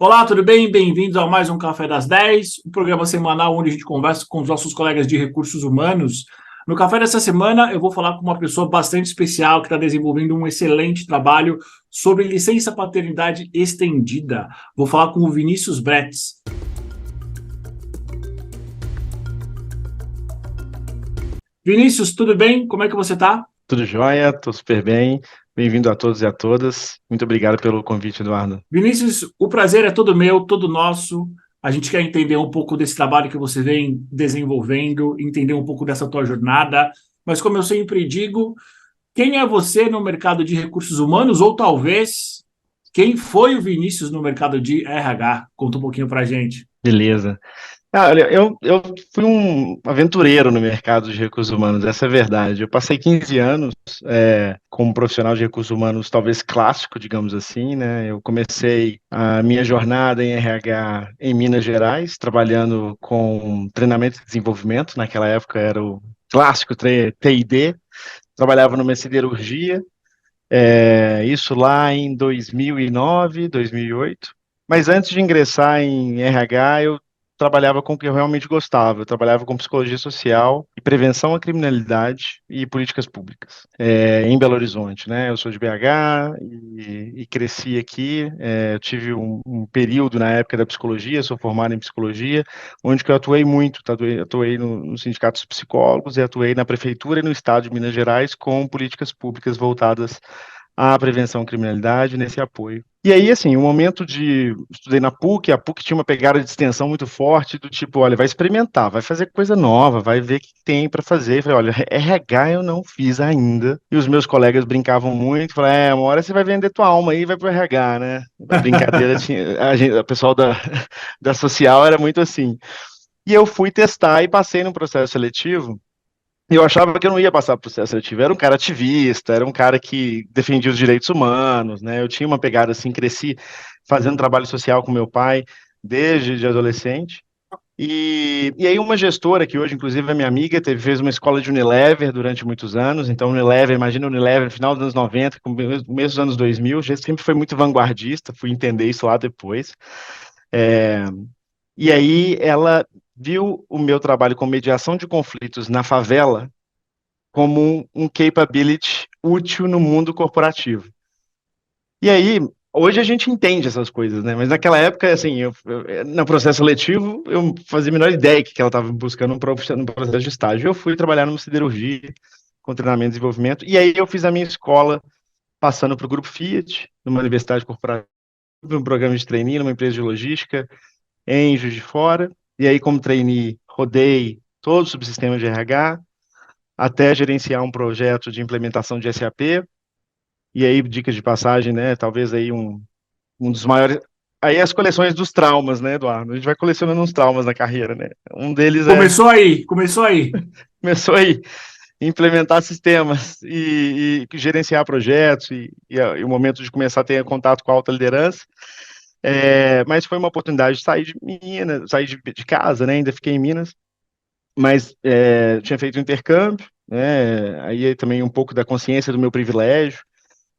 Olá, tudo bem? Bem-vindos a mais um Café das 10, um programa semanal onde a gente conversa com os nossos colegas de recursos humanos. No café dessa semana, eu vou falar com uma pessoa bastante especial que está desenvolvendo um excelente trabalho sobre licença paternidade estendida. Vou falar com o Vinícius Bretz. Vinícius, tudo bem? Como é que você está? Tudo jóia, estou super bem. Bem-vindo a todos e a todas. Muito obrigado pelo convite, Eduardo. Vinícius, o prazer é todo meu, todo nosso. A gente quer entender um pouco desse trabalho que você vem desenvolvendo, entender um pouco dessa tua jornada. Mas como eu sempre digo, quem é você no mercado de recursos humanos? Ou talvez, quem foi o Vinícius no mercado de RH? Conta um pouquinho pra gente. Beleza. Olha, eu fui um aventureiro no mercado de recursos humanos, essa é a verdade. Eu passei 15 anos como profissional de recursos humanos, talvez clássico, digamos assim, né? Eu comecei a minha jornada em RH em Minas Gerais, trabalhando com treinamento e desenvolvimento. Naquela época era o clássico TID. Trabalhava numa siderurgia. Isso lá em 2009, 2008. Mas antes de ingressar em RH, eu trabalhava com o que eu realmente gostava. Eu trabalhava com psicologia social e prevenção à criminalidade e políticas públicas, em Belo Horizonte, né? Eu sou de BH e cresci aqui. Eu tive um período na época da psicologia, sou formado em psicologia, onde que eu atuei muito. Atuei no Sindicato dos Psicólogos e atuei na prefeitura e no estado de Minas Gerais com políticas públicas voltadas à prevenção à criminalidade, nesse apoio. E aí, assim, o momento de... Estudei na PUC, a PUC tinha uma pegada de extensão muito forte, do tipo, olha, vai experimentar, vai fazer coisa nova, vai ver o que tem para fazer. Eu falei, olha, RH eu não fiz ainda. E os meus colegas brincavam muito, falaram, uma hora você vai vender tua alma aí e vai pro RH, né? A brincadeira tinha... o pessoal da social era muito assim. E eu fui testar e passei no processo seletivo. E eu achava que eu não ia passar por processo seletivo. Era um cara ativista, era um cara que defendia os direitos humanos, né? Eu tinha uma pegada assim, cresci fazendo trabalho social com meu pai desde de adolescente. E aí uma gestora, que hoje inclusive é minha amiga, fez uma escola de Unilever durante muitos anos. Então Unilever, imagina Unilever no final dos anos 90, começo dos anos 2000, já sempre foi muito vanguardista, fui entender isso lá depois. É, e aí ela viu o meu trabalho com mediação de conflitos na favela como um capability útil no mundo corporativo. E aí, hoje a gente entende essas coisas, né? Mas naquela época, assim, no processo seletivo, eu fazia a menor ideia que ela estava buscando no processo de estágio. Eu fui trabalhar numa siderurgia, com treinamento e desenvolvimento, e aí eu fiz a minha escola passando para o Grupo Fiat, numa universidade corporativa, um programa de trainee, numa empresa de logística, em Juiz de Fora. E aí, como trainee, rodei todo o subsistema de RH, até gerenciar um projeto de implementação de SAP, e aí, dicas de passagem, né, talvez aí um dos maiores, aí as coleções dos traumas, né, Eduardo, a gente vai colecionando uns traumas na carreira, né, um deles Começou aí, começou aí. começou aí, implementar sistemas e gerenciar projetos, e o momento de começar a ter contato com a alta liderança. Mas foi uma oportunidade de sair de Minas, sair de casa, né, ainda fiquei em Minas, mas tinha feito um intercâmbio, né, aí também um pouco da consciência do meu privilégio,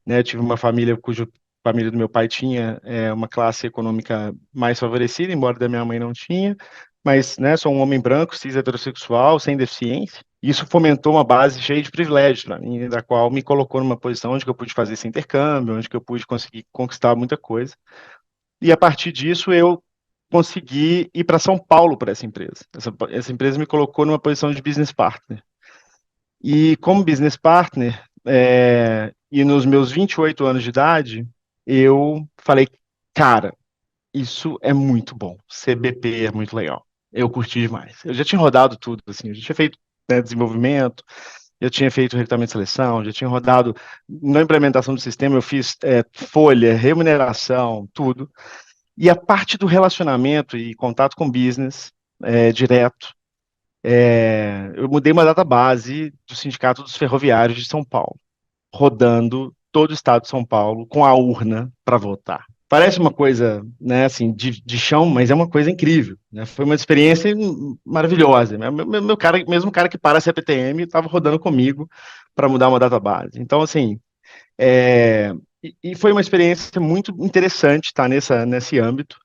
né? Eu tive uma família cuja família do meu pai tinha uma classe econômica mais favorecida, embora da minha mãe não tinha, mas, né, sou um homem branco, cis heterossexual, sem deficiência. Isso fomentou uma base cheia de privilégios para mim, da qual me colocou numa posição onde que eu pude fazer esse intercâmbio, onde que eu pude conseguir conquistar muita coisa. E a partir disso eu consegui ir para São Paulo para essa empresa. Essa empresa me colocou numa posição de business partner. E como business partner, e nos meus 28 anos de idade, eu falei, cara, isso é muito bom. CBP é muito legal. Eu curti demais. Eu já tinha rodado tudo, assim, eu já tinha feito, né, desenvolvimento, eu tinha feito recrutamento e seleção, já tinha rodado na implementação do sistema, eu fiz folha, remuneração, tudo. E a parte do relacionamento e contato com business direto, eu mudei uma database do Sindicato dos Ferroviários de São Paulo, rodando todo o estado de São Paulo com a urna para votar. Parece uma coisa, né, assim, de chão, mas é uma coisa incrível, né? Foi uma experiência maravilhosa. Meu cara, mesmo cara que para a CPTM, estava rodando comigo para mudar uma database. Então, assim, é, e foi uma experiência muito interessante estar nesse âmbito.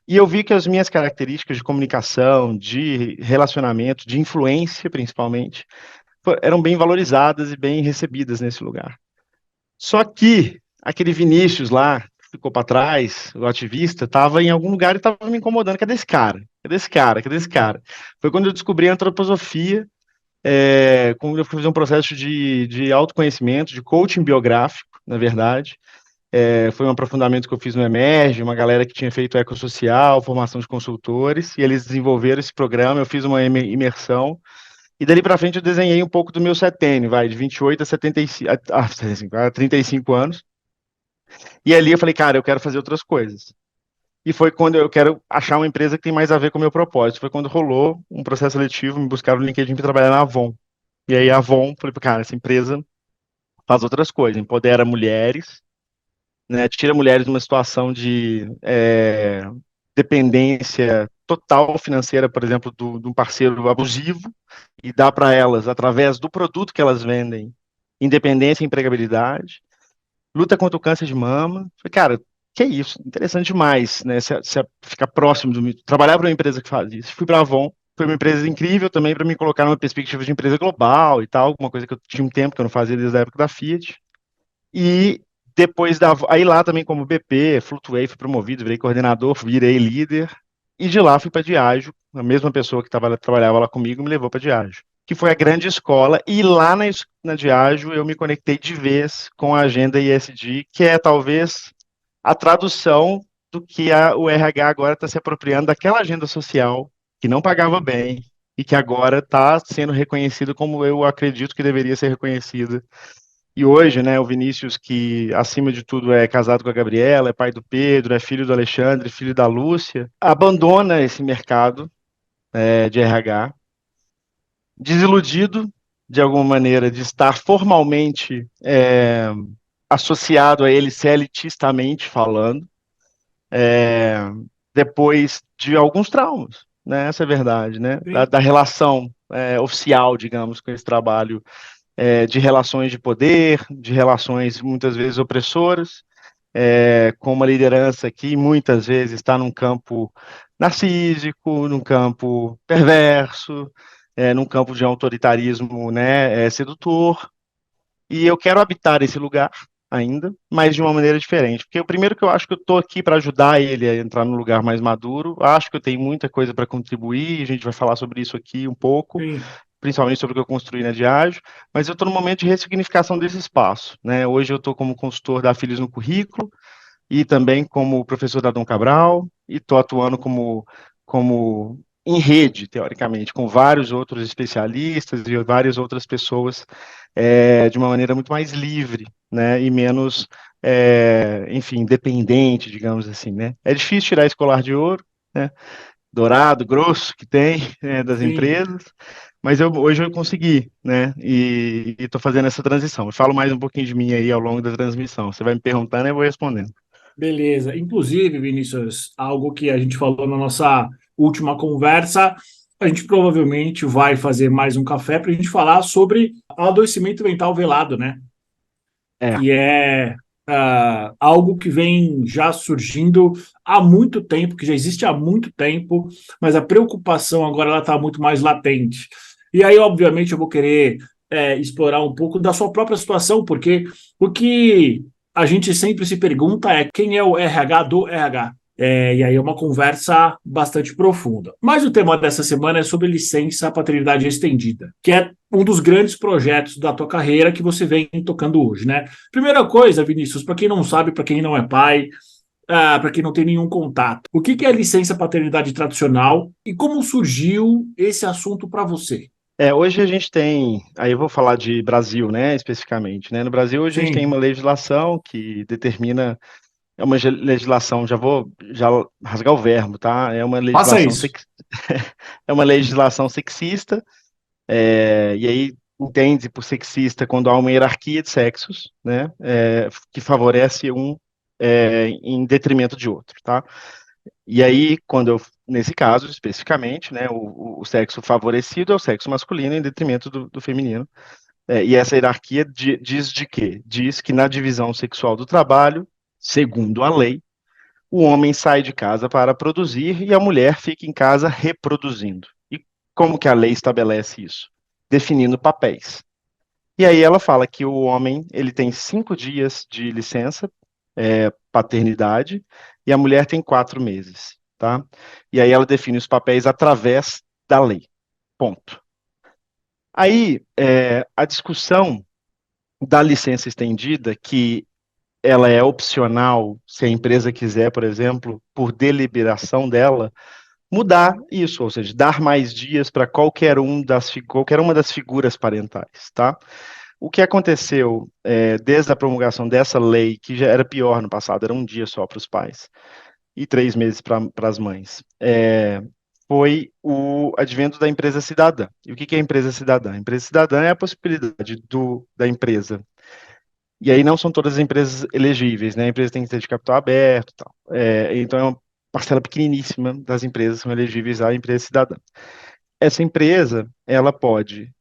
E eu vi que as minhas características de comunicação, de relacionamento, de influência, principalmente, eram bem valorizadas e bem recebidas nesse lugar. Só que aquele Vinícius lá, que ficou para trás, o ativista, estava em algum lugar e estava me incomodando. Cadê esse cara? Cadê esse cara? Cadê esse cara? Foi quando eu descobri a antroposofia, quando eu fui fazer um processo de autoconhecimento, de coaching biográfico, na verdade. Foi um aprofundamento que eu fiz no Emerge, uma galera que tinha feito ecossocial, formação de consultores, e eles desenvolveram esse programa, eu fiz uma imersão, e dali para frente eu desenhei um pouco do meu setênio, de 28 a 75, a 35 anos, e ali eu falei, cara, eu quero fazer outras coisas. E foi quando eu quero achar uma empresa que tem mais a ver com o meu propósito. Foi quando rolou um processo seletivo, me buscaram no LinkedIn para trabalhar na Avon. E aí a Avon, falei, cara, essa empresa faz outras coisas, empodera mulheres, né, tira mulheres de uma situação de dependência total financeira, por exemplo, de um parceiro abusivo, e dá para elas, através do produto que elas vendem, independência e empregabilidade, luta contra o câncer de mama. Falei, cara, que é isso, interessante demais, né, se ficar próximo trabalhar para uma empresa que faz isso. Fui para a Avon, foi uma empresa incrível também para me colocar numa perspectiva de empresa global e tal, uma coisa que eu tinha um tempo que eu não fazia desde a época da Fiat. E depois aí lá também como BP, flutuei, fui promovido, virei coordenador, virei líder. E de lá fui para Diageo, a mesma pessoa que trabalhava lá comigo me levou para Diageo, que foi a grande escola. E lá na Diageo eu me conectei de vez com a agenda ESG, que é talvez a tradução do que o RH agora está se apropriando daquela agenda social que não pagava bem e que agora está sendo reconhecido como eu acredito que deveria ser reconhecida. E hoje, né, o Vinícius, que acima de tudo é casado com a Gabriela, é pai do Pedro, é filho do Alexandre, filho da Lúcia, abandona esse mercado de RH, desiludido, de alguma maneira, de estar formalmente associado a ele, elitistamente falando, é, depois de alguns traumas, né, essa é a verdade, né, Sim. da relação oficial, digamos, com esse trabalho de relações de poder, de relações muitas vezes opressoras, com uma liderança que muitas vezes está num campo narcísico, num campo perverso, num campo de autoritarismo, né, sedutor. E eu quero habitar esse lugar ainda, mas de uma maneira diferente. Porque o primeiro que eu acho que eu estou aqui para ajudar ele a entrar num lugar mais maduro, acho que eu tenho muita coisa para contribuir, a gente vai falar sobre isso aqui um pouco, Sim. principalmente sobre o que eu construí na Diageo, mas eu estou no momento de ressignificação desse espaço, né? Hoje eu estou como consultor da Filhos no Currículo e também como professor da Dom Cabral e estou atuando como em rede, teoricamente, com vários outros especialistas e várias outras pessoas de uma maneira muito mais livre, né? E menos, enfim, dependente, digamos assim, né? É difícil tirar esse colar de ouro, né? Dourado, grosso que tem das Sim. empresas, mas hoje eu consegui, né? E estou fazendo essa transição. Eu falo mais um pouquinho de mim aí ao longo da transmissão. Você vai me perguntando, eu vou respondendo. Beleza. Inclusive, Vinícius, algo que a gente falou na nossa última conversa, a gente provavelmente vai fazer mais um café para a gente falar sobre adoecimento mental velado, né? É, Que é algo que vem já surgindo há muito tempo, que já existe há muito tempo, mas a preocupação agora ela está muito mais latente. E aí, obviamente, eu vou querer explorar um pouco da sua própria situação, porque o que a gente sempre se pergunta é quem é o RH do RH. E aí é uma conversa bastante profunda. Mas o tema dessa semana é sobre licença paternidade estendida, que é um dos grandes projetos da tua carreira que você vem tocando hoje, né? Primeira coisa, Vinícius, para quem não sabe, para quem não é pai, para quem não tem nenhum contato, o que é licença paternidade tradicional e como surgiu esse assunto para você? hoje a gente tem, aí eu vou falar de Brasil, né, especificamente, né? No Brasil hoje a gente tem Sim, uma legislação que determina, é uma legislação, já rasgar o verbo, tá? faça isso. É uma legislação sexista, e aí entende por sexista quando há uma hierarquia de sexos, né, que favorece um em detrimento de outro, tá? E aí, nesse caso especificamente, né, o sexo favorecido é o sexo masculino em detrimento do feminino. E essa hierarquia diz de quê? Diz que na divisão sexual do trabalho, segundo a lei, o homem sai de casa para produzir e a mulher fica em casa reproduzindo. E como que a lei estabelece isso? Definindo papéis. E aí ela fala que o homem ele tem 5 dias de licença, paternidade, e a mulher tem 4 meses, tá? E aí ela define os papéis através da lei. Ponto. Aí a discussão da licença estendida, que ela é opcional, se a empresa quiser, por exemplo, por deliberação dela, mudar isso, ou seja, dar mais dias para qualquer uma das figuras parentais, tá? O que aconteceu desde a promulgação dessa lei, que já era pior no passado, era um dia só para os pais e 3 meses para as mães, foi o advento da empresa cidadã. E o que é a empresa cidadã? A empresa cidadã é a possibilidade da empresa. E aí não são todas as empresas elegíveis, né? A empresa tem que ter de capital aberto e tal. Então é uma parcela pequeniníssima das empresas que são elegíveis à empresa cidadã. Essa empresa, ela pode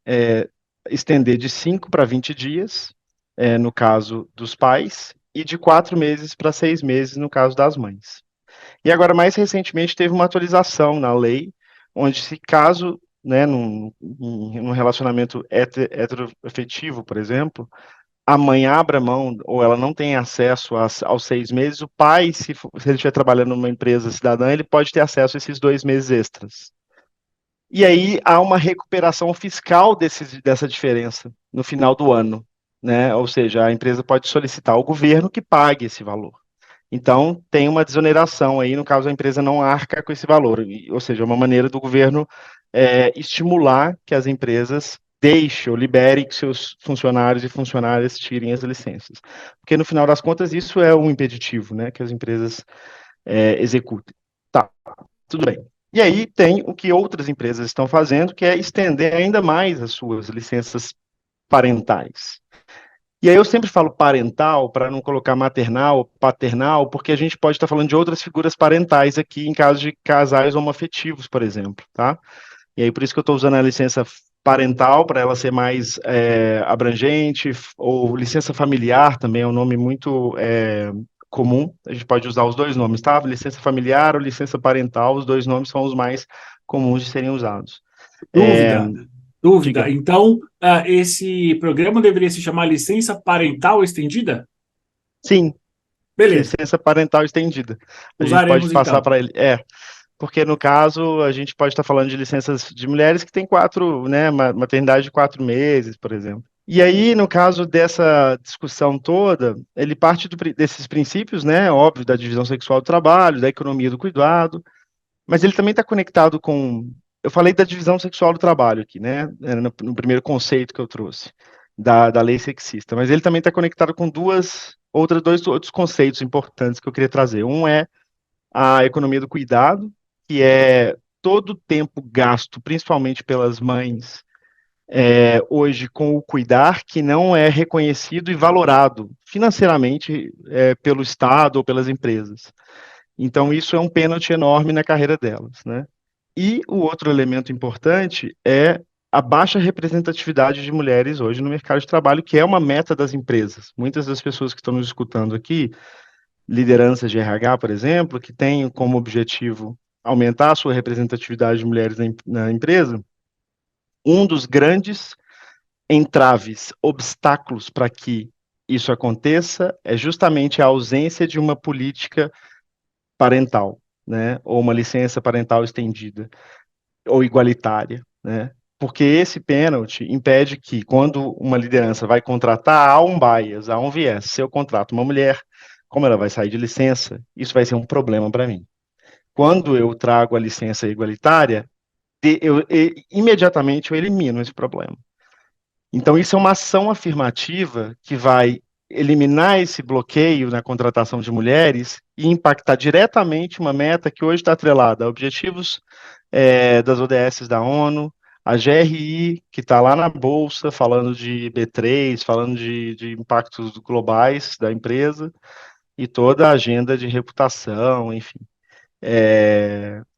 estender de 5 para 20 dias, no caso dos pais, e de 4 meses para 6 meses, no caso das mães. E agora, mais recentemente, teve uma atualização na lei, onde se caso, né, num relacionamento heteroafetivo, por exemplo, a mãe abra mão ou ela não tem acesso aos 6 meses, o pai, se ele estiver trabalhando numa empresa cidadã, ele pode ter acesso a esses 2 meses extras. E aí há uma recuperação fiscal dessa diferença no final do ano, né? Ou seja, a empresa pode solicitar ao governo que pague esse valor. Então, tem uma desoneração aí, no caso, a empresa não arca com esse valor, ou seja, é uma maneira do governo estimular que as empresas deixem ou liberem que seus funcionários e funcionárias tirem as licenças. Porque, no final das contas, isso é um impeditivo, né, que as empresas executem. Tá, tudo bem. E aí tem o que outras empresas estão fazendo, que é estender ainda mais as suas licenças parentais. E aí eu sempre falo parental, para não colocar maternal ou paternal, porque a gente pode estar falando de outras figuras parentais aqui, em caso de casais homoafetivos, por exemplo, tá? E aí por isso que eu estou usando a licença parental, para ela ser mais abrangente, ou licença familiar também é um nome muito comum, a gente pode usar os dois nomes, tá? Licença familiar ou licença parental, os dois nomes são os mais comuns de serem usados. Dúvida, dúvida. Diga. Então, esse programa deveria se chamar Licença Parental Estendida? Sim, Beleza, licença parental estendida. A gente pode usaremos passar então. para ele. Porque no caso a gente pode estar falando de licenças de mulheres que têm 4, né, maternidade de 4 meses, por exemplo. E aí, no caso dessa discussão toda, ele parte desses princípios, né, óbvio, da divisão sexual do trabalho, da economia do cuidado, mas ele também está conectado com. Eu falei da divisão sexual do trabalho aqui, né, no primeiro conceito que eu trouxe, da lei sexista, mas ele também está conectado com dois outros conceitos importantes que eu queria trazer. Um é a economia do cuidado, que é todo o tempo gasto, principalmente pelas mães, hoje com o cuidar, que não é reconhecido e valorado financeiramente pelo Estado ou pelas empresas. Então, isso é um pênalti enorme na carreira delas, né? E o outro elemento importante é a baixa representatividade de mulheres hoje no mercado de trabalho, que é uma meta das empresas. Muitas das pessoas que estão nos escutando aqui, lideranças de RH, por exemplo, que têm como objetivo aumentar a sua representatividade de mulheres na empresa, um dos grandes entraves, obstáculos para que isso aconteça é justamente a ausência de uma política parental, né, ou uma licença parental estendida ou igualitária, né? Porque esse pênalti impede que, quando uma liderança vai contratar, há um bias, há um viés. Se eu contrato uma mulher, como ela vai sair de licença, isso vai ser um problema para mim. Quando eu trago a licença igualitária, imediatamente eu elimino esse problema. Então, isso é uma ação afirmativa que vai eliminar esse bloqueio na contratação de mulheres e impactar diretamente uma meta que hoje está atrelada a objetivos das ODS da ONU, a GRI, que está lá na Bolsa, falando de B3, falando de impactos globais da empresa, e toda a agenda de reputação, enfim.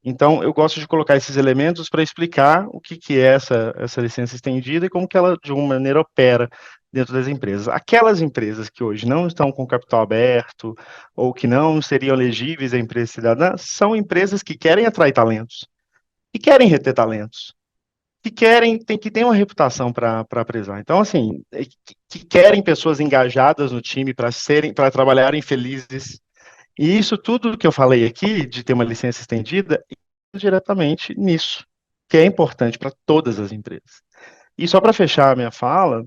Então, eu gosto de colocar esses elementos para explicar o que é essa licença estendida e como que ela, de uma maneira, opera dentro das empresas. Aquelas empresas que hoje não estão com capital aberto ou que não seriam elegíveis à empresa cidadã são empresas que querem atrair talentos, que querem reter talentos, que tem uma reputação para prezar. Então, assim, que querem pessoas engajadas no time para trabalharem felizes. E isso tudo que eu falei aqui, de ter uma licença estendida, diretamente nisso, que é importante para todas as empresas. E só para fechar a minha fala,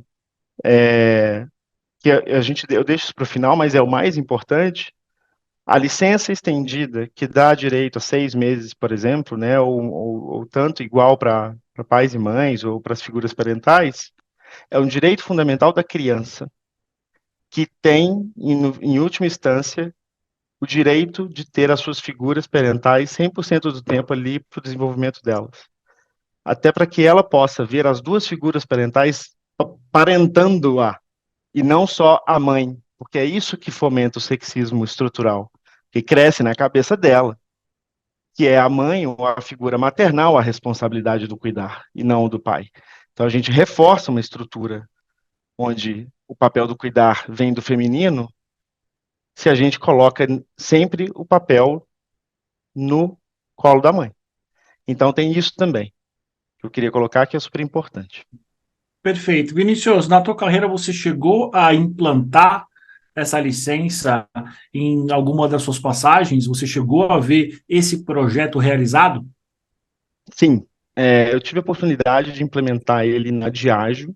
que eu deixo isso para o final, mas é o mais importante, a licença estendida, que dá direito a 6 meses, por exemplo, né, ou tanto igual para pais e mães, ou para as figuras parentais, é um direito fundamental da criança, que tem, em última instância, o direito de ter as suas figuras parentais 100% do tempo ali para o desenvolvimento delas. Até para que ela possa ver as duas figuras parentais parentando-a, e não só a mãe, porque é isso que fomenta o sexismo estrutural, que cresce na cabeça dela, que é a mãe ou a figura maternal a responsabilidade do cuidar, e não o do pai. Então a gente reforça uma estrutura onde o papel do cuidar vem do feminino, se a gente coloca sempre o papel no colo da mãe. Então tem isso também, que eu queria colocar, que é super importante. Perfeito. Vinícius, na tua carreira você chegou a implantar essa licença em alguma das suas passagens? Você chegou a ver esse projeto realizado? Sim, eu tive a oportunidade de implementar ele na Diageo.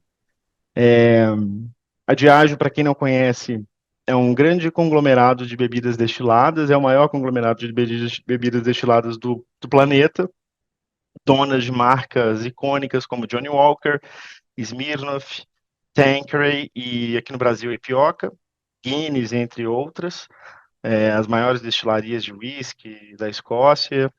A Diageo, para quem não conhece, é um grande conglomerado de bebidas destiladas, é o maior conglomerado de bebidas destiladas do planeta, donas de marcas icônicas como Johnny Walker, Smirnoff, Tanqueray e aqui no Brasil Ipioca, Guinness, entre outras, as maiores destilarias de whisky da Escócia,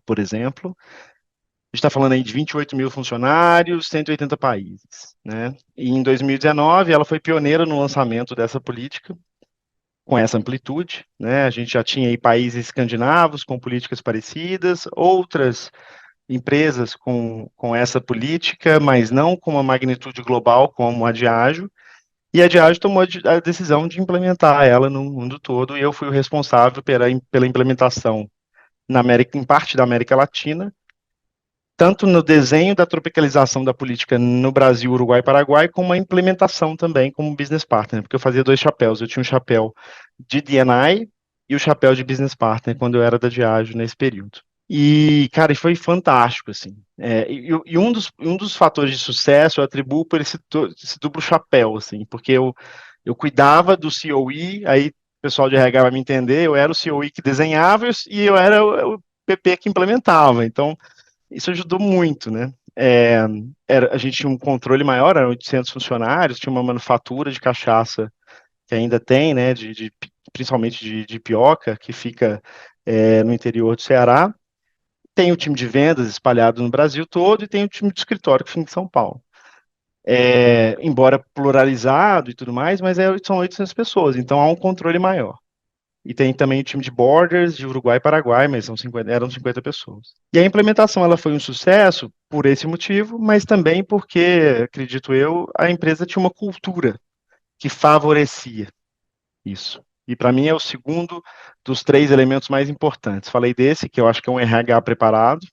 por exemplo. A gente está falando aí de 28 mil funcionários, 180 países, né? E em 2019 ela foi pioneira no lançamento dessa política, com essa amplitude, né? A gente já tinha aí países escandinavos com políticas parecidas, outras empresas com essa política, mas não com uma magnitude global como a Diageo, e a Diageo tomou a decisão de implementar ela no mundo todo, e eu fui o responsável pela implementação em parte da América Latina, tanto no desenho da tropicalização da política no Brasil, Uruguai e Paraguai, como a implementação também como business partner, porque eu fazia dois chapéus. Eu tinha um chapéu de D&I e o chapéu de business partner quando eu era da Diageo nesse período. E, cara, foi fantástico, assim. E um dos fatores de sucesso eu atribuo por esse duplo chapéu, assim, porque eu cuidava do COE, aí o pessoal de RH vai me entender, eu era o COE que desenhava e eu era o PP que implementava. Então, isso ajudou muito, né? A gente tinha um controle maior, eram 800 funcionários, tinha uma manufatura de cachaça que ainda tem, né? Principalmente de Pioca, que fica no interior do Ceará. Tem o time de vendas espalhado no Brasil todo e tem o time de escritório que fica em São Paulo. Embora pluralizado e tudo mais, mas são 800 pessoas, então há um controle maior. E tem também o time de Borders de Uruguai e Paraguai, mas eram 50 pessoas. E a implementação ela foi um sucesso por esse motivo, mas também porque, acredito eu, a empresa tinha uma cultura que favorecia isso. E para mim é o segundo dos três elementos mais importantes. Falei desse, que eu acho que é um RH preparado.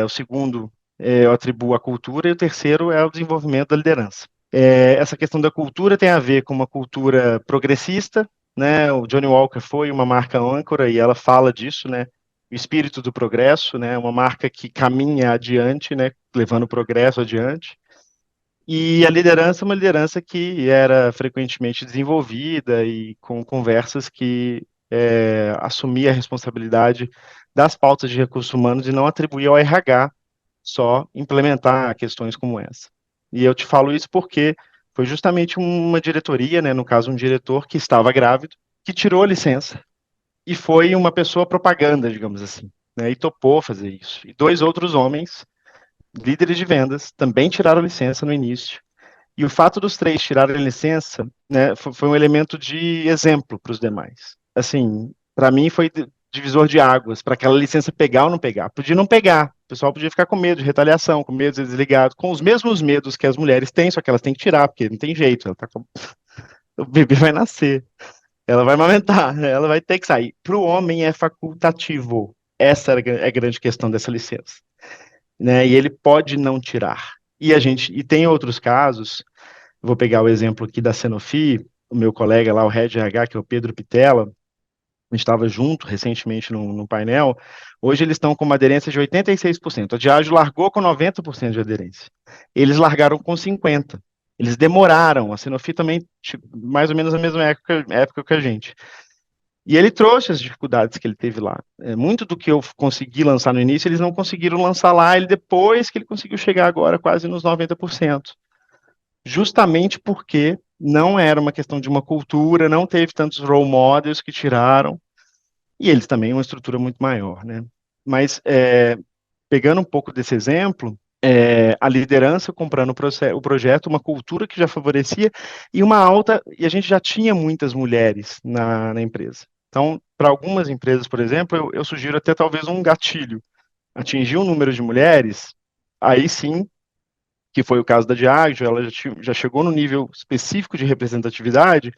O segundo eu atribuo à cultura, e o terceiro é o desenvolvimento da liderança. Essa questão da cultura tem a ver com uma cultura progressista, né? O Johnny Walker foi uma marca âncora e ela fala disso, né? O espírito do progresso, né? Uma marca que caminha adiante, né? Levando o progresso adiante. E a liderança é uma liderança que era frequentemente desenvolvida e com conversas que assumia a responsabilidade das pautas de recursos humanos e não atribuía ao RH só implementar questões como essa. E eu te falo isso porque foi justamente uma diretoria, né, no caso um diretor que estava grávido, que tirou a licença e foi uma pessoa propaganda, digamos assim, né, e topou fazer isso. E dois outros homens, líderes de vendas, também tiraram a licença no início. E o fato dos três tirarem a licença, né, foi um elemento de exemplo para os demais. Assim, para mim foi divisor de águas para aquela licença pegar ou não pegar. Podia não pegar, o pessoal podia ficar com medo de retaliação, com medo de ser desligado, com os mesmos medos que as mulheres têm, só que elas têm que tirar, porque não tem jeito, o bebê vai nascer, ela vai amamentar, ela vai ter que sair. Para o homem é facultativo. Essa é a grande questão dessa licença, né? E ele pode não tirar. E tem outros casos, vou pegar o exemplo aqui da Sanofi, o meu colega lá, o Head RH, que é o Pedro Pitella, a gente estava junto recentemente no painel, hoje eles estão com uma aderência de 86%. A Diageo largou com 90% de aderência. Eles largaram com 50%. Eles demoraram, a Sanofi também, tipo, mais ou menos na mesma época que a gente. E ele trouxe as dificuldades que ele teve lá. Muito do que eu consegui lançar no início, eles não conseguiram lançar lá, ele depois que ele conseguiu chegar agora quase nos 90%. Justamente porque não era uma questão de uma cultura, não teve tantos role models que tiraram, e eles também uma estrutura muito maior, né? Mas, pegando um pouco desse exemplo, a liderança comprando o projeto, uma cultura que já favorecia, e a gente já tinha muitas mulheres na empresa. Então, para algumas empresas, por exemplo, eu sugiro até talvez um gatilho. Atingir um número de mulheres, aí sim, que foi o caso da Diageo, ela já chegou no nível específico de representatividade,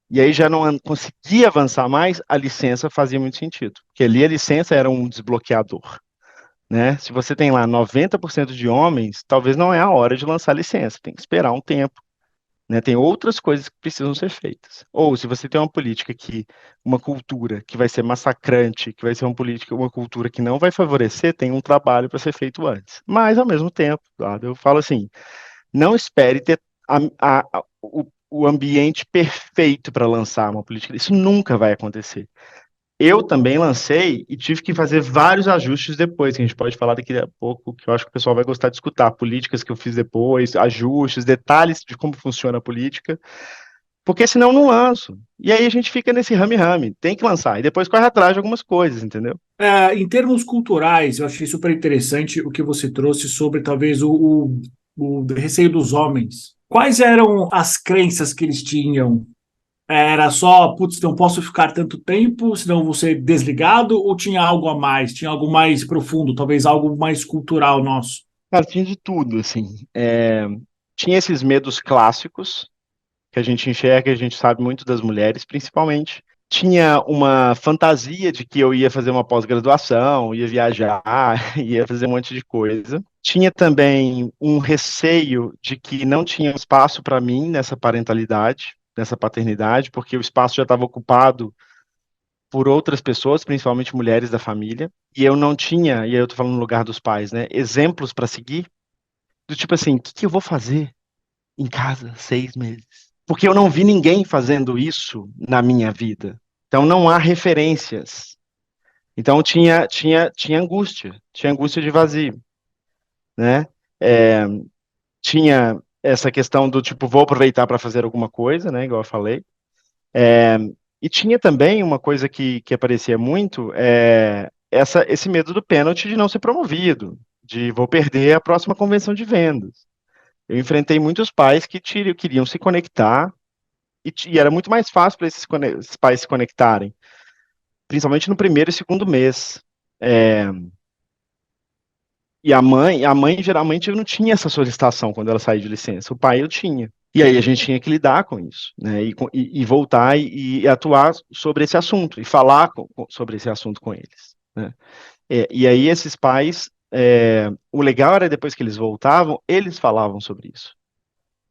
e aí já não conseguia avançar mais, a licença fazia muito sentido, porque ali a licença era um desbloqueador, né? Se você tem lá 90% de homens, talvez não é a hora de lançar a licença, tem que esperar um tempo, né? Tem outras coisas que precisam ser feitas. Ou se você tem uma cultura que vai ser massacrante, que vai ser uma cultura que não vai favorecer, tem um trabalho para ser feito antes. Mas, ao mesmo tempo, tá? Eu falo assim, não espere ter o ambiente perfeito para lançar uma política. Isso nunca vai acontecer. Eu também lancei e tive que fazer vários ajustes depois, que a gente pode falar daqui a pouco, que eu acho que o pessoal vai gostar de escutar, políticas que eu fiz depois, ajustes, detalhes de como funciona a política, porque senão eu não lanço. E aí a gente fica nesse rame-rame, tem que lançar, e depois corre atrás de algumas coisas, entendeu? Em termos culturais, eu achei super interessante o que você trouxe sobre talvez o receio dos homens. Quais eram as crenças que eles tinham? Era só, putz, não posso ficar tanto tempo, senão vou ser desligado, ou tinha algo a mais? Tinha algo mais profundo, talvez algo mais cultural nosso? Cara, tinha de tudo, assim. Tinha esses medos clássicos, que a gente enxerga, a gente sabe muito das mulheres, principalmente. Tinha uma fantasia de que eu ia fazer uma pós-graduação, ia viajar, ia fazer um monte de coisa. Tinha também um receio de que não tinha espaço para mim nessa parentalidade, nessa paternidade, porque o espaço já estava ocupado por outras pessoas, principalmente mulheres da família, e eu não tinha, e aí eu tô falando no lugar dos pais, né, exemplos para seguir, do tipo assim, o que que eu vou fazer em casa 6 meses? Porque eu não vi ninguém fazendo isso na minha vida. Então não há referências. Então tinha angústia de vazio, né? É, tinha essa questão do tipo, vou aproveitar para fazer alguma coisa, né? Igual eu falei. É, e tinha também uma coisa que aparecia muito, esse medo do pênalti de não ser promovido, de vou perder a próxima convenção de vendas. Eu enfrentei muitos pais que queriam se conectar e era muito mais fácil para esses pais se conectarem, principalmente no primeiro e segundo mês. É, e a mãe geralmente não tinha essa solicitação quando ela saía de licença. O pai eu tinha. E aí a gente tinha que lidar com isso, né? E voltar e atuar sobre esse assunto e falar sobre esse assunto com eles, né? E aí esses pais, o legal era depois que eles voltavam, eles falavam sobre isso.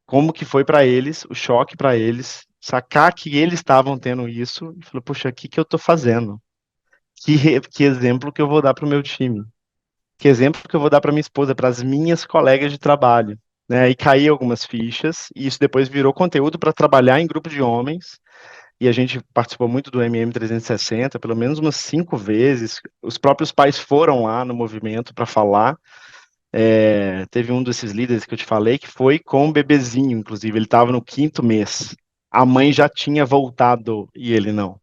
Como que foi para eles, o choque para eles, sacar que eles estavam tendo isso e falou, poxa, o que que eu tô fazendo? Que exemplo que eu vou dar para o meu time? Que exemplo que eu vou dar para minha esposa, para as minhas colegas de trabalho? Né? E caí algumas fichas, e isso depois virou conteúdo para trabalhar em grupo de homens, e a gente participou muito do MM 360, pelo menos umas 5 vezes. Os próprios pais foram lá no movimento para falar. Teve um desses líderes que eu te falei que foi com um bebezinho, inclusive, ele estava no 5º mês. A mãe já tinha voltado e ele não.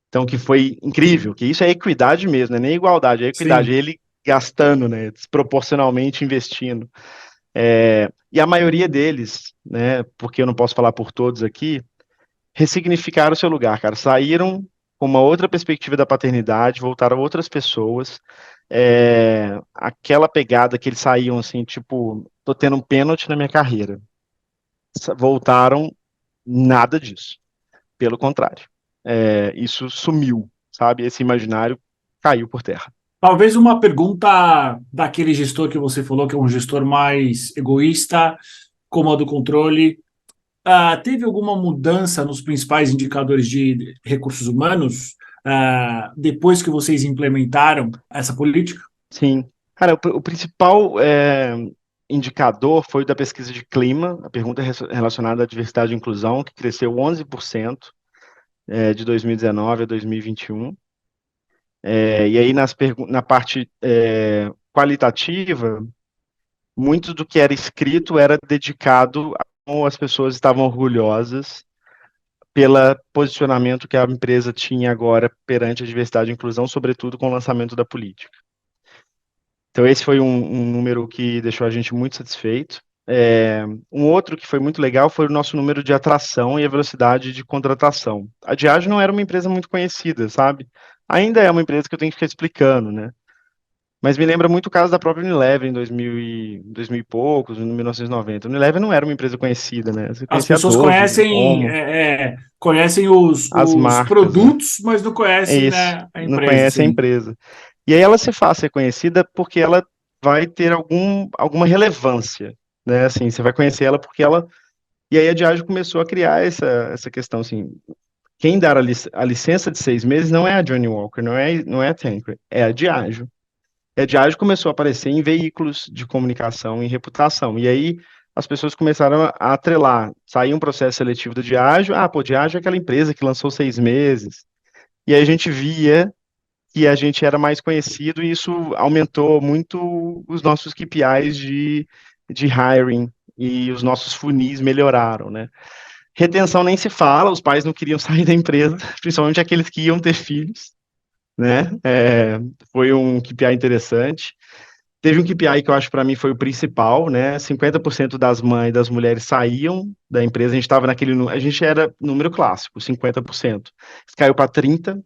Então, que foi incrível, que isso é equidade mesmo, não é nem igualdade, é equidade. Sim. Ele gastando, né, desproporcionalmente investindo. E a maioria deles, né, porque eu não posso falar por todos aqui, ressignificaram o seu lugar, cara. Saíram com uma outra perspectiva da paternidade, voltaram outras pessoas, aquela pegada que eles saíam assim, tipo, tô tendo um pênalti na minha carreira. Voltaram, nada disso. Pelo contrário. Isso sumiu, sabe? Esse imaginário caiu por terra. Talvez uma pergunta daquele gestor que você falou, que é um gestor mais egoísta, comando controle. Teve alguma mudança nos principais indicadores de recursos humanos, depois que vocês implementaram essa política? Sim. Cara, o principal indicador foi o da pesquisa de clima, a pergunta relacionada à diversidade e inclusão, que cresceu 11% de 2019 a 2021. E aí, na parte qualitativa, muito do que era escrito era dedicado a como as pessoas estavam orgulhosas pelo posicionamento que a empresa tinha agora perante a diversidade e inclusão, sobretudo com o lançamento da política. Então, esse foi um número que deixou a gente muito satisfeito. Um outro que foi muito legal foi o nosso número de atração e a velocidade de contratação. A Diageo não era uma empresa muito conhecida, sabe? Ainda é uma empresa que eu tenho que ficar explicando, né? Mas me lembra muito o caso da própria Unilever em 2000 e poucos, em 1990. A Unilever não era uma empresa conhecida, né? Você As conhecia a pessoas Dove, conhecem, Omo, conhecem as os marcas, né? produtos, mas não É conhecem, isso, né, a não empresa, conhece a assim. empresa. E aí ela se faz ser conhecida porque ela vai ter alguma relevância, né? Assim, você vai conhecer ela porque ela... E aí a Diageo começou a criar essa questão, assim, quem dar a licença de 6 meses não é a Johnny Walker, não é a Tanqueray, é a Diageo. E a Diageo começou a aparecer em veículos de comunicação e reputação. E aí as pessoas começaram a atrelar. Saiu um processo seletivo da Diageo, pô, Diageo é aquela empresa que lançou 6 meses. E aí a gente via que a gente era mais conhecido e isso aumentou muito os nossos KPIs de hiring e os nossos funis melhoraram, né? Retenção nem se fala, os pais não queriam sair da empresa, principalmente aqueles que iam ter filhos, né? Foi um KPI interessante. Teve um KPI que eu acho para mim foi o principal, né? 50% das mães, das mulheres saíam da empresa, a gente estava a gente era número clássico, 50%. Isso caiu para 30%,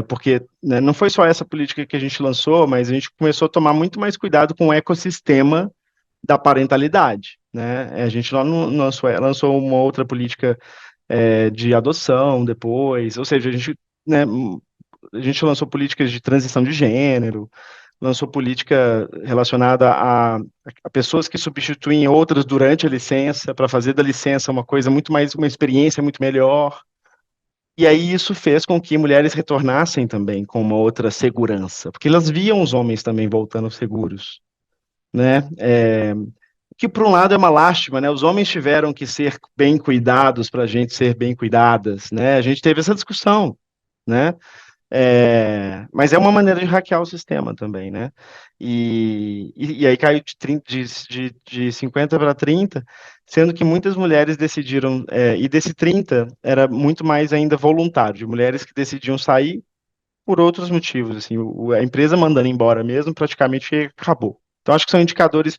porque né, não foi só essa política que a gente lançou, mas a gente começou a tomar muito mais cuidado com o ecossistema da parentalidade, né? A gente lá lançou uma outra política de adoção depois, ou seja, né, a gente lançou políticas de transição de gênero, lançou política relacionada a pessoas que substituem outras durante a licença, para fazer da licença uma coisa muito mais, uma experiência muito melhor. E aí isso fez com que mulheres retornassem também com uma outra segurança, porque elas viam os homens também voltando seguros, né? Que por um lado é uma lástima, né? Os homens tiveram que ser bem cuidados para a gente ser bem cuidadas, né? A gente teve essa discussão, né? Mas é uma maneira de hackear o sistema também, né? E aí caiu de 50 para 30, sendo que muitas mulheres decidiram, e desse 30 era muito mais ainda voluntário, de mulheres que decidiam sair por outros motivos, assim, a empresa mandando embora mesmo, praticamente acabou. Então acho que são indicadores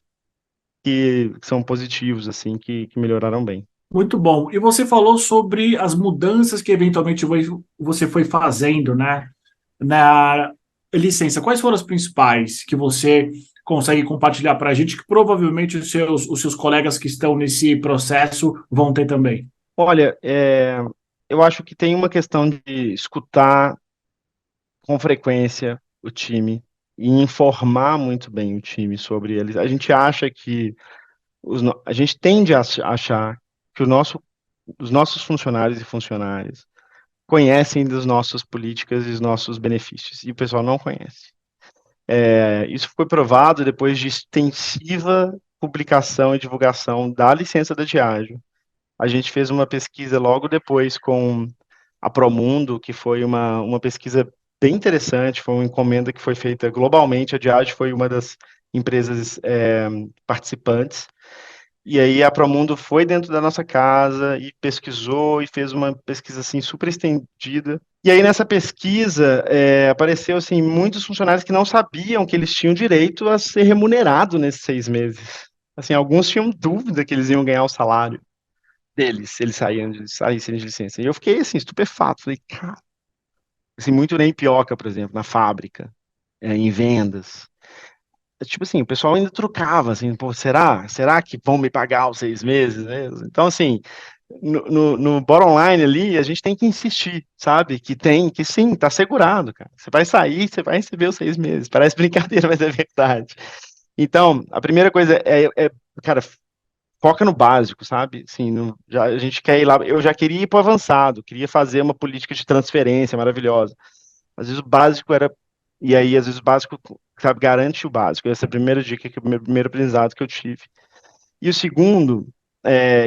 que são positivos, assim, que melhoraram bem. Muito bom. E você falou sobre as mudanças que eventualmente você foi fazendo, né, na licença. Quais foram as principais que você consegue compartilhar para a gente, que provavelmente os seus colegas que estão nesse processo vão ter também? Olha, eu acho que tem uma questão de escutar com frequência o time e informar muito bem o time sobre eles. A gente acha que a gente tende a achar que os nossos funcionários e funcionárias conhecem das nossas políticas e dos nossos benefícios, e o pessoal não conhece. Isso foi provado depois de extensiva publicação e divulgação da licença da Diageo. A gente fez uma pesquisa logo depois com a Promundo, que foi uma pesquisa bem interessante, foi uma encomenda que foi feita globalmente, a Diageo foi uma das empresas participantes, e aí a Promundo foi dentro da nossa casa e pesquisou e fez uma pesquisa assim super estendida. E aí nessa pesquisa apareceu assim muitos funcionários que não sabiam que eles tinham direito a ser remunerado nesses 6 meses. Assim, alguns tinham dúvida que eles iam ganhar o salário deles, se eles saíssem de licença. E eu fiquei assim, estupefato. Falei, cara. assim, muito na Ipioca, por exemplo, na fábrica, em vendas. Tipo assim, o pessoal ainda trocava, assim, pô, será que vão me pagar os 6 meses mesmo? Então, assim, no bottom line ali, a gente tem que insistir, sabe? Que sim, tá segurado, cara. Você vai sair, você vai receber os 6 meses. Parece brincadeira, mas é verdade. Então, a primeira coisa cara, foca no básico, sabe? Assim, a gente quer ir lá. Eu já queria ir para o avançado, queria fazer uma política de transferência maravilhosa. Às vezes o básico era. E aí, às vezes o básico, sabe, garante o básico. Essa é a primeira dica, que é o meu primeiro aprendizado que eu tive. E o segundo,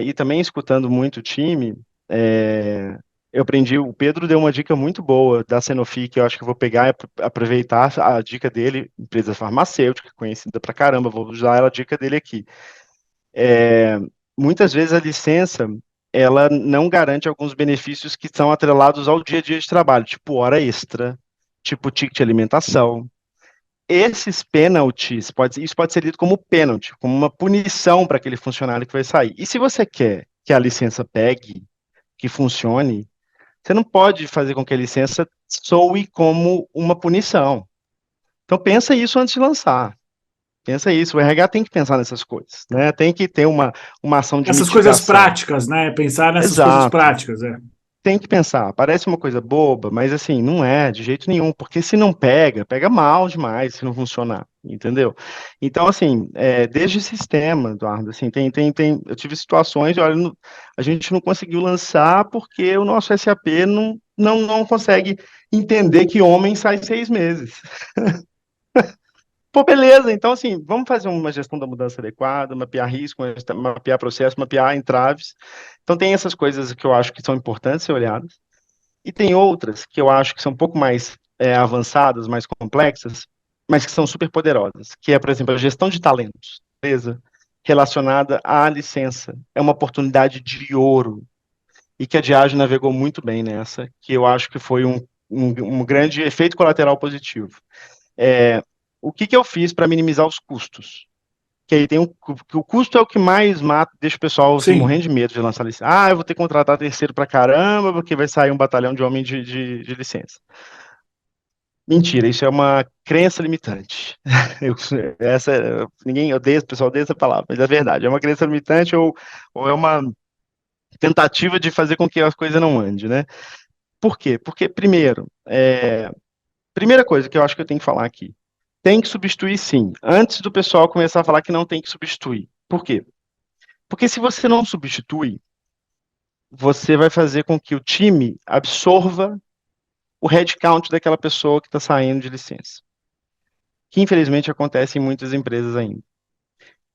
e também escutando muito o time, é, eu aprendi, o Pedro deu uma dica muito boa da Sanofi, que eu acho que eu vou pegar e aproveitar a dica dele, empresa farmacêutica, conhecida pra caramba, vou usar a dica dele aqui. É, muitas vezes a licença, ela não garante alguns benefícios que são atrelados ao dia a dia de trabalho, tipo hora extra, tipo ticket de alimentação. Esses penalties, isso pode ser lido como pênalti, como uma punição para aquele funcionário que vai sair. E se você quer que a licença pegue, que funcione, você não pode fazer com que a licença soe como uma punição. Então pensa isso antes de lançar. Pensa isso, o RH tem que pensar nessas coisas, né? Tem que ter uma ação de Essas coisas mitigação. práticas, né? Pensar nessas coisas Exato. práticas, é. Tem que pensar. Parece uma coisa boba, mas assim, não é de jeito nenhum, porque se não pega, pega mal demais se não funcionar, entendeu? Então, assim, desde o sistema, Eduardo, assim, eu tive situações, olha, a gente não conseguiu lançar porque o nosso SAP não consegue entender que homem sai 6 meses. Pô, beleza, então assim, vamos fazer uma gestão da mudança adequada, mapear risco, mapear processo, mapear entraves. Então tem essas coisas que eu acho que são importantes ser olhadas, e tem outras que eu acho que são um pouco mais avançadas, mais complexas, mas que são super poderosas, que é, por exemplo, a gestão de talentos, beleza? Relacionada à licença. É uma oportunidade de ouro, e que a Diageo navegou muito bem nessa, que eu acho que foi um grande efeito colateral positivo. É, o que que eu fiz para minimizar os custos? Que aí tem que o custo é o que mais mata, deixa o pessoal assim, Sim. morrendo de medo de lançar licença. Ah, eu vou ter que contratar terceiro pra caramba, porque vai sair um batalhão de homem de licença. Mentira, isso é uma crença limitante. Eu, ninguém odeia, o pessoal odeia essa palavra, mas é verdade. É uma crença limitante ou é uma tentativa de fazer com que as coisas não andem, né? Por quê? Porque, primeiro, primeira coisa que eu acho que eu tenho que falar aqui, tem que substituir sim, antes do pessoal começar a falar que não tem que substituir. Por quê? Porque se você não substitui, você vai fazer com que o time absorva o headcount daquela pessoa que está saindo de licença, que infelizmente acontece em muitas empresas ainda.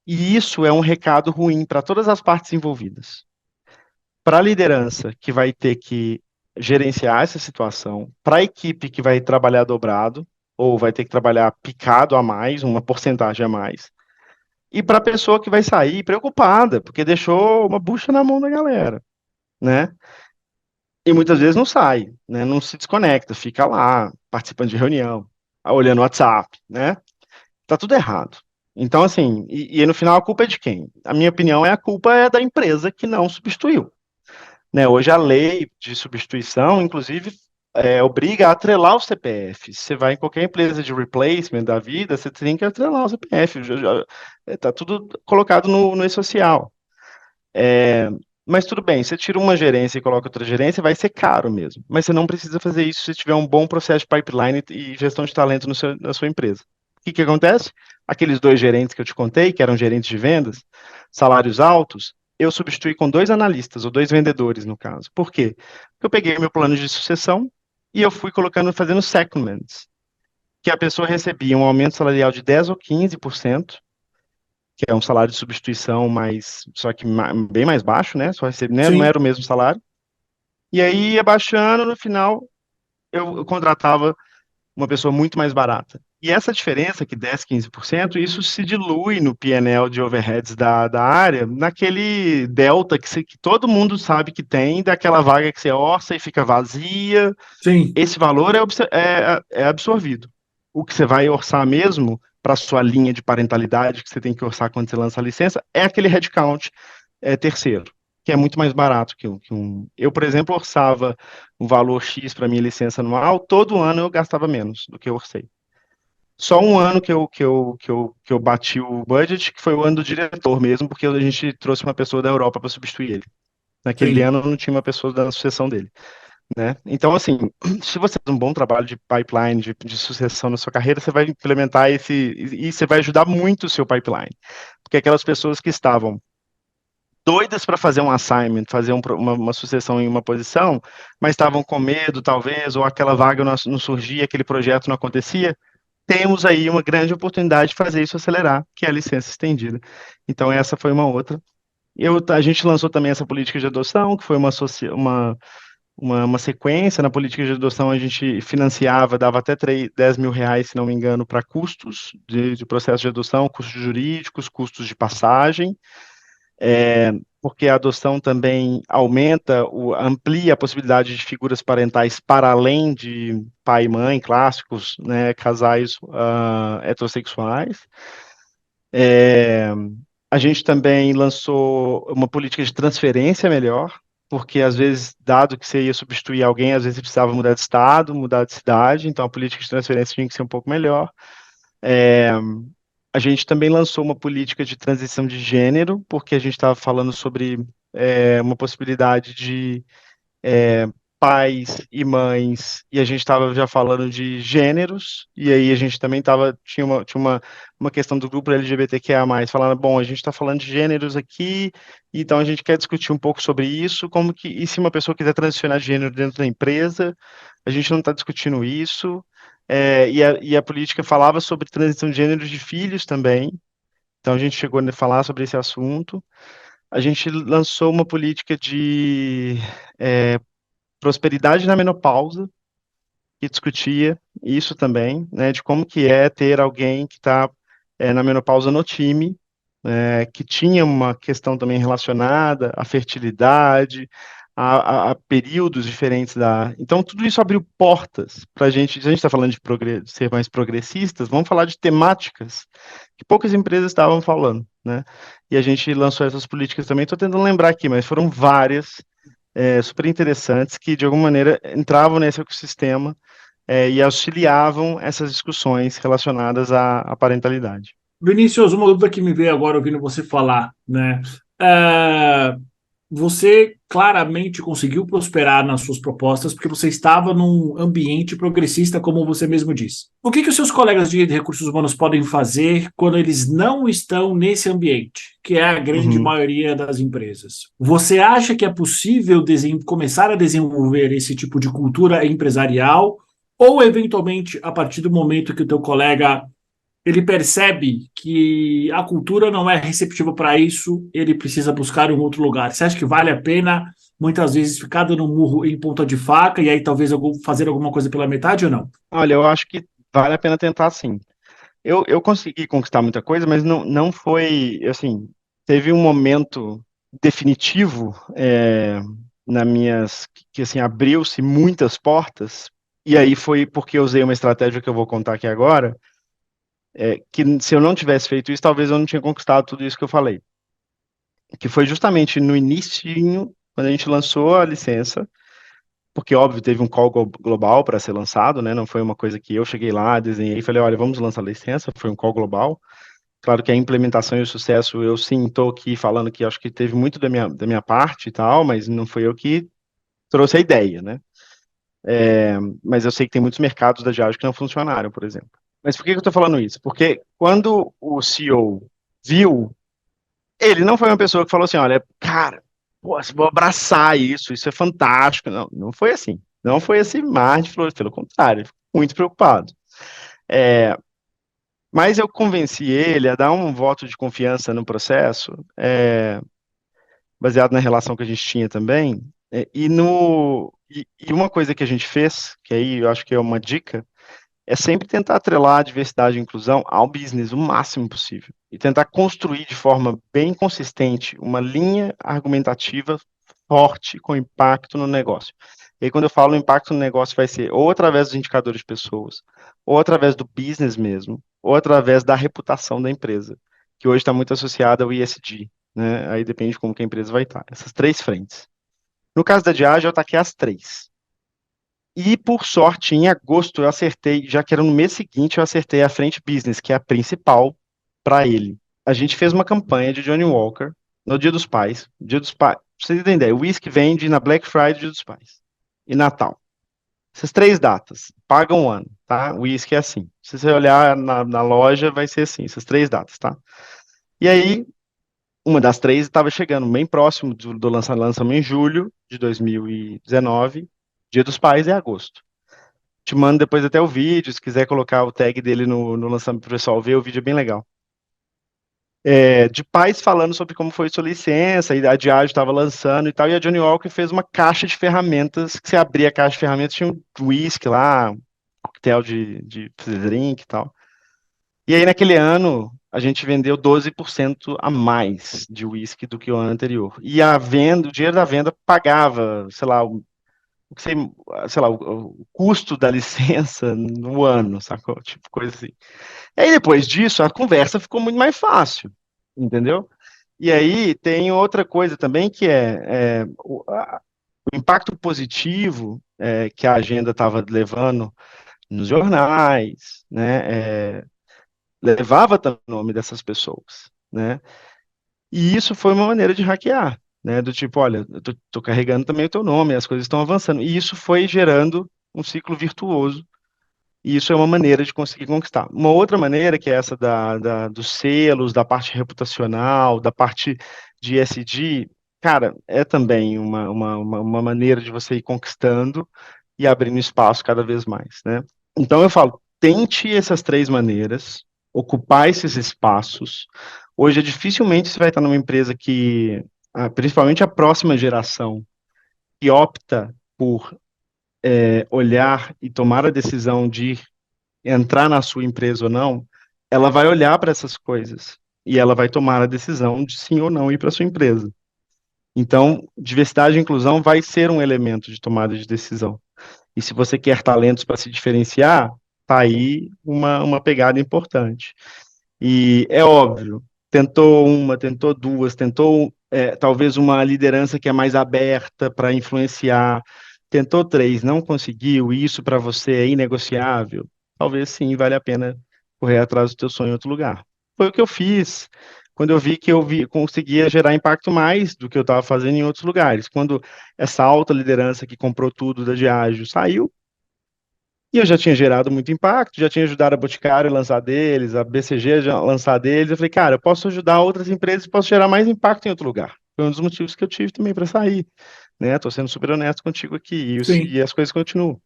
E isso é um recado ruim para todas as partes envolvidas. Para a liderança, que vai ter que gerenciar essa situação, para a equipe que vai trabalhar dobrado, ou vai ter que trabalhar picado a mais, uma porcentagem a mais, e para a pessoa que vai sair preocupada, porque deixou uma bucha na mão da galera, né? E muitas vezes não sai, né? Não se desconecta, fica lá, participando de reunião, olhando o WhatsApp, né? Tá tudo errado. Então, assim, e no final a culpa é de quem? A minha opinião é a culpa é da empresa que não substituiu, né? Hoje a lei de substituição, inclusive, obriga a atrelar o CPF. Você vai em qualquer empresa de replacement da vida, você tem que atrelar o CPF. Tá tudo colocado no e-social. Mas tudo bem, você tira uma gerência e coloca outra gerência, vai ser caro mesmo. Mas você não precisa fazer isso se tiver um bom processo de pipeline e gestão de talento na sua empresa. O que que acontece? Aqueles dois gerentes que eu te contei, que eram gerentes de vendas, salários altos, eu substituí com dois analistas, ou dois vendedores, no caso. Por quê? Porque eu peguei meu plano de sucessão e eu fui colocando, fazendo secondments, que a pessoa recebia um aumento salarial de 10 ou 15%, que é um salário de substituição, mas só que bem mais baixo, né? Só recebe, né? Não Sim. era o mesmo salário. E aí ia baixando, no final eu contratava uma pessoa muito mais barata. E essa diferença, que 10, 15%, isso se dilui no PNL de overheads da área, naquele delta que todo mundo sabe que tem, daquela vaga que você orça e fica vazia. Sim. Esse valor é absorvido. O que você vai orçar mesmo para sua linha de parentalidade, que você tem que orçar quando você lança a licença, é aquele headcount terceiro. que é muito mais barato que um. Eu, por exemplo, orçava um valor X para minha licença anual, todo ano eu gastava menos do que eu orcei. Só um ano que eu bati o budget, que foi o ano do diretor mesmo, porque a gente trouxe uma pessoa da Europa para substituir ele. Naquele Sim. ano não tinha uma pessoa da sucessão dele, né? Então, assim, se você faz um bom trabalho de pipeline, de sucessão na sua carreira, você vai implementar esse, e você vai ajudar muito o seu pipeline. Porque aquelas pessoas que estavam doidas para fazer um assignment, fazer uma sucessão em uma posição, mas estavam com medo, talvez, ou aquela vaga não surgia, aquele projeto não acontecia, temos aí uma grande oportunidade de fazer isso acelerar, que é a licença estendida. Então, essa foi uma outra. A gente lançou também essa política de adoção, que foi uma sequência. Na política de adoção, a gente financiava, dava até 10 mil reais, se não me engano, para custos de processo de adoção, custos jurídicos, custos de passagem, porque a adoção também amplia a possibilidade de figuras parentais para além de pai e mãe clássicos, né, casais heterossexuais. É, a gente também lançou uma política de transferência melhor, porque às vezes, dado que você ia substituir alguém, às vezes você precisava mudar de estado, mudar de cidade, então a política de transferência tinha que ser um pouco melhor. É, a gente também lançou uma política de transição de gênero, porque a gente estava falando sobre uma possibilidade de pais e mães, e a gente estava já falando de gêneros, e aí a gente também tinha uma questão do grupo LGBTQIA+, falando, bom, a gente está falando de gêneros aqui, então a gente quer discutir um pouco sobre isso, e se uma pessoa quiser transicionar de gênero dentro da empresa, a gente não está discutindo isso, e a política falava sobre transição de gêneros de filhos também, então a gente chegou a falar sobre esse assunto. A gente lançou uma política de prosperidade na menopausa, que discutia isso também, né, de como que é ter alguém que está na menopausa no time, que tinha uma questão também relacionada à fertilidade, a períodos diferentes da. Então, tudo isso abriu portas para a gente. Se a gente está falando de ser mais progressistas, vamos falar de temáticas que poucas empresas estavam falando, né? E a gente lançou essas políticas também. Estou tentando lembrar aqui, mas foram várias, super interessantes, que de alguma maneira entravam nesse ecossistema e auxiliavam essas discussões relacionadas à parentalidade. Vinícius, uma dúvida que me veio agora ouvindo você falar, né? É, Você claramente conseguiu prosperar nas suas propostas porque você estava num ambiente progressista, como você mesmo disse. O que os seus colegas de recursos humanos podem fazer quando eles não estão nesse ambiente, que é a grande Uhum. maioria das empresas? Você acha que é possível começar a desenvolver esse tipo de cultura empresarial? Ou, eventualmente, a partir do momento que o teu colega ele percebe que a cultura não é receptiva para isso, ele precisa buscar um outro lugar. Você acha que vale a pena, muitas vezes, ficar dando um murro em ponta de faca e aí talvez fazer alguma coisa pela metade ou não? Olha, eu acho que vale a pena tentar sim. Eu consegui conquistar muita coisa, mas não foi, assim, teve um momento definitivo na minhas, que assim, abriu-se muitas portas, e aí foi porque eu usei uma estratégia que eu vou contar aqui agora, que se eu não tivesse feito isso, talvez eu não tinha conquistado tudo isso que eu falei. Que foi justamente no início, quando a gente lançou a licença, porque óbvio teve um call global para ser lançado, né? Não foi uma coisa que eu cheguei lá, desenhei e falei, olha, vamos lançar a licença, foi um call global. Claro que a implementação e o sucesso, eu sim estou aqui falando que acho que teve muito da minha parte e tal, mas não foi eu que trouxe a ideia, né? Mas eu sei que tem muitos mercados da Diageo que não funcionaram, por exemplo. Mas por que eu estou falando isso? Porque quando o CEO viu, ele não foi uma pessoa que falou assim, olha, cara, pô, vou abraçar isso é fantástico. Não, não foi assim. Não foi esse mar de flores, pelo contrário, muito preocupado. É, mas eu convenci ele a dar um voto de confiança no processo, baseado na relação que a gente tinha também, e uma coisa que a gente fez, que aí eu acho que é uma dica, é sempre tentar atrelar a diversidade e inclusão ao business o máximo possível. E tentar construir de forma bem consistente uma linha argumentativa forte com impacto no negócio. E aí, quando eu falo impacto no negócio, vai ser ou através dos indicadores de pessoas, ou através do business mesmo, ou através da reputação da empresa, que hoje está muito associada ao ESG. né? Aí depende de como que a empresa vai estar. Essas três frentes. No caso da Diageo, eu taquei as três. E, por sorte, em agosto eu acertei, já que era no mês seguinte, eu acertei a frente business, que é a principal para ele. A gente fez uma campanha de Johnny Walker no Dia dos Pais. Dia dos Pais, pra vocês terem ideia, o whisky vende na Black Friday, Dia dos Pais e Natal. Essas três datas pagam um ano, tá? O whisky é assim. Se você olhar na loja, vai ser assim, essas três datas, tá? E aí, uma das três estava chegando bem próximo do lançamento em julho de 2019. Dia dos Pais é agosto. Te mando depois até o vídeo, se quiser colocar o tag dele no lançamento pro pessoal ver, o vídeo é bem legal. De pais falando sobre como foi sua licença, e a Diageo estava lançando e tal, e a Johnny Walker fez uma caixa de ferramentas, que você abria a caixa de ferramentas, tinha um whisky lá, um coquetel de fazer drink e tal. E aí, naquele ano, a gente vendeu 12% a mais de whisky do que o ano anterior. E a venda, o dinheiro da venda pagava, sei lá, o que você, sei lá, o custo da licença no ano, sacou? Tipo, coisa assim. E aí, depois disso, a conversa ficou muito mais fácil, entendeu? E aí tem outra coisa também que o impacto positivo que a agenda estava levando nos jornais, né? Levava também o nome dessas pessoas, né? E isso foi uma maneira de hackear, né? Do tipo, olha, eu tô carregando também o teu nome, as coisas estão avançando. E isso foi gerando um ciclo virtuoso. E isso é uma maneira de conseguir conquistar. Uma outra maneira, que é essa dos selos, da parte reputacional, da parte de ESG, cara, é também uma maneira de você ir conquistando e abrindo espaço cada vez mais, né? Então eu falo, tente essas três maneiras, ocupar esses espaços. Hoje, dificilmente você vai estar numa empresa que, principalmente a próxima geração, que opta por olhar e tomar a decisão de entrar na sua empresa ou não, ela vai olhar para essas coisas e ela vai tomar a decisão de sim ou não ir para sua empresa. Então, diversidade e inclusão vai ser um elemento de tomada de decisão. E se você quer talentos para se diferenciar, tá aí uma pegada importante. E é óbvio, tentou uma, tentou duas, tentou talvez uma liderança que é mais aberta para influenciar, tentou três, não conseguiu, e isso para você é inegociável, talvez sim, vale a pena correr atrás do teu sonho em outro lugar. Foi o que eu fiz quando eu vi que conseguia gerar impacto mais do que eu estava fazendo em outros lugares. Quando essa alta liderança que comprou tudo da Diageo saiu, e eu já tinha gerado muito impacto, já tinha ajudado a Boticário a lançar deles, a BCG a lançar deles. Eu falei, cara, eu posso ajudar outras empresas, posso gerar mais impacto em outro lugar. Foi um dos motivos que eu tive também para sair, né? Tô sendo super honesto contigo aqui e Sim. as coisas continuam.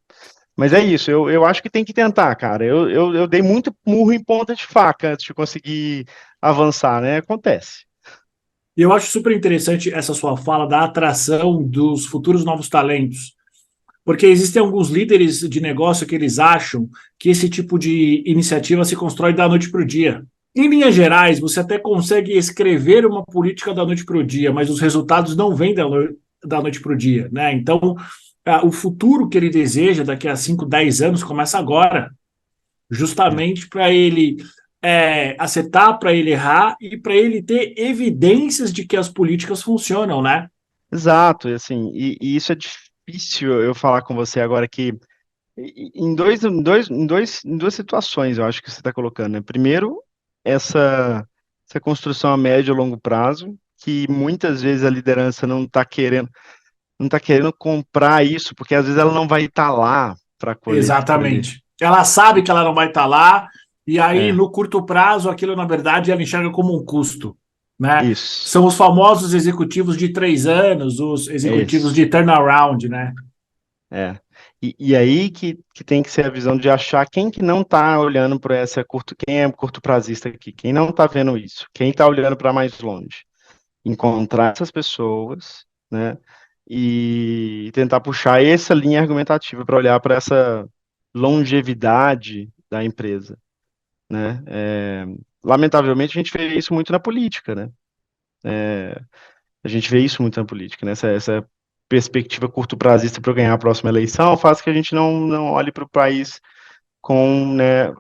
Mas é isso, eu acho que tem que tentar, cara. Eu dei muito murro em ponta de faca antes de conseguir avançar, né? Acontece. E eu acho super interessante essa sua fala da atração dos futuros novos talentos, porque existem alguns líderes de negócio que eles acham que esse tipo de iniciativa se constrói da noite para o dia. Em linhas gerais, você até consegue escrever uma política da noite para o dia, mas os resultados não vêm da noite para o dia, né? Então, o futuro que ele deseja daqui a 5, 10 anos começa agora, É. justamente para ele acertar, para ele errar e para ele ter evidências de que as políticas funcionam, né? Exato, e assim, e isso é difícil eu falar com você agora que em duas situações, eu acho que você está colocando, né? Primeiro, essa construção a médio e longo prazo, que muitas vezes a liderança não tá querendo comprar isso, porque às vezes ela não vai estar lá para colher. Exatamente. Ela sabe que ela não vai estar lá, e aí, É, no curto prazo, aquilo, na verdade, ela enxerga como um custo, né? isso, São os famosos executivos de 3 anos, os é executivos isso, de turnaround, né? é. E aí que tem que ser a visão de achar quem que não está olhando para quem é curto prazista aqui, quem não está vendo isso, quem está olhando para mais longe. Encontrar essas pessoas, né, e tentar puxar essa linha argumentativa para olhar para essa longevidade da empresa, né? Lamentavelmente, a gente vê isso muito na política, né? A gente vê isso muito na política, né? Essa perspectiva curto-prazista para ganhar a próxima eleição faz que a gente não olhe para o país com, né,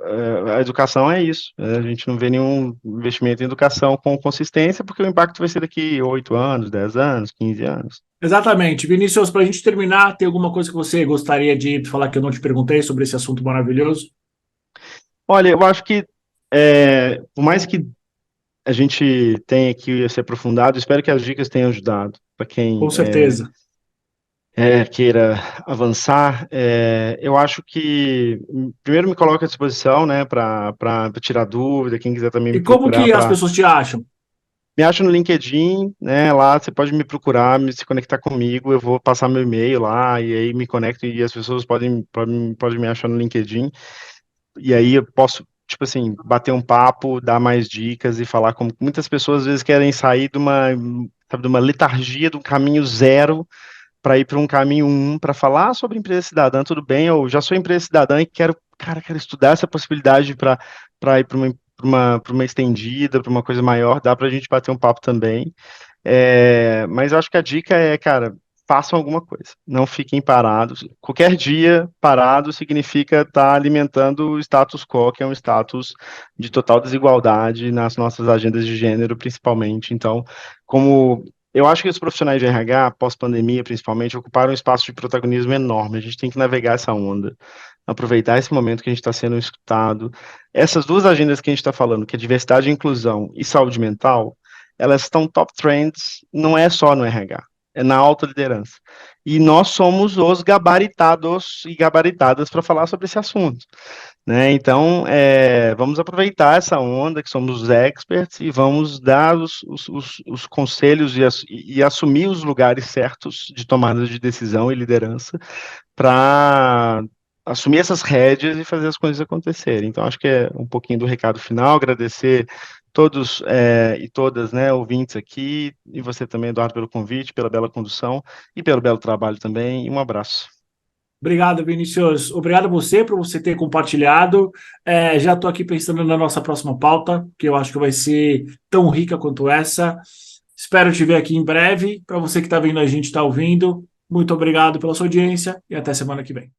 a educação é isso. A gente não vê nenhum investimento em educação com consistência, porque o impacto vai ser daqui 8 anos, 10 anos, 15 anos. Exatamente. Vinícius, para a gente terminar, tem alguma coisa que você gostaria de falar que eu não te perguntei sobre esse assunto maravilhoso? Olha, eu acho que, por mais que a gente tenha que se aprofundado, espero que as dicas tenham ajudado para quem Com certeza. queira avançar. Eu acho que, primeiro, me coloco à disposição, né, para tirar dúvida, quem quiser também E me como procurar que as para. pessoas te acham? Me acha no LinkedIn, né? Lá você pode me procurar, se conectar comigo, eu vou passar meu e-mail lá, e aí me conecto, e as pessoas podem me achar no LinkedIn, e aí eu posso, tipo assim, bater um papo, dar mais dicas e falar como muitas pessoas às vezes querem sair de uma, sabe, de uma letargia, do caminho zero, para ir para um caminho um, para falar sobre empresa cidadã, tudo bem, eu já sou empresa cidadã e quero, cara, quero estudar essa possibilidade para ir para uma estendida, para uma coisa maior, dá para a gente bater um papo também. Mas eu acho que a dica é, cara, façam alguma coisa, não fiquem parados. Qualquer dia parado significa estar alimentando o status quo, que é um status de total desigualdade nas nossas agendas de gênero, principalmente. Então, como eu acho que os profissionais de RH, pós-pandemia, principalmente, ocuparam um espaço de protagonismo enorme. A gente tem que navegar essa onda, aproveitar esse momento que a gente está sendo escutado. Essas duas agendas que a gente está falando, que é diversidade e inclusão e saúde mental, elas estão top trends, não é só no RH, é na alta liderança. E nós somos os gabaritados e gabaritadas para falar sobre esse assunto, né? Então, vamos aproveitar essa onda, que somos os experts, e vamos dar os conselhos e assumir os lugares certos de tomada de decisão e liderança para assumir essas rédeas e fazer as coisas acontecerem. Então, acho que é um pouquinho do recado final, agradecer todos e todas, né, ouvintes aqui, e você também, Eduardo, pelo convite, pela bela condução e pelo belo trabalho também, e um abraço. Obrigado, Vinícius. Obrigado a você por você ter compartilhado. Já estou aqui pensando na nossa próxima pauta, que eu acho que vai ser tão rica quanto essa. Espero te ver aqui em breve. Para você que está vendo a gente, está ouvindo, muito obrigado pela sua audiência e até semana que vem.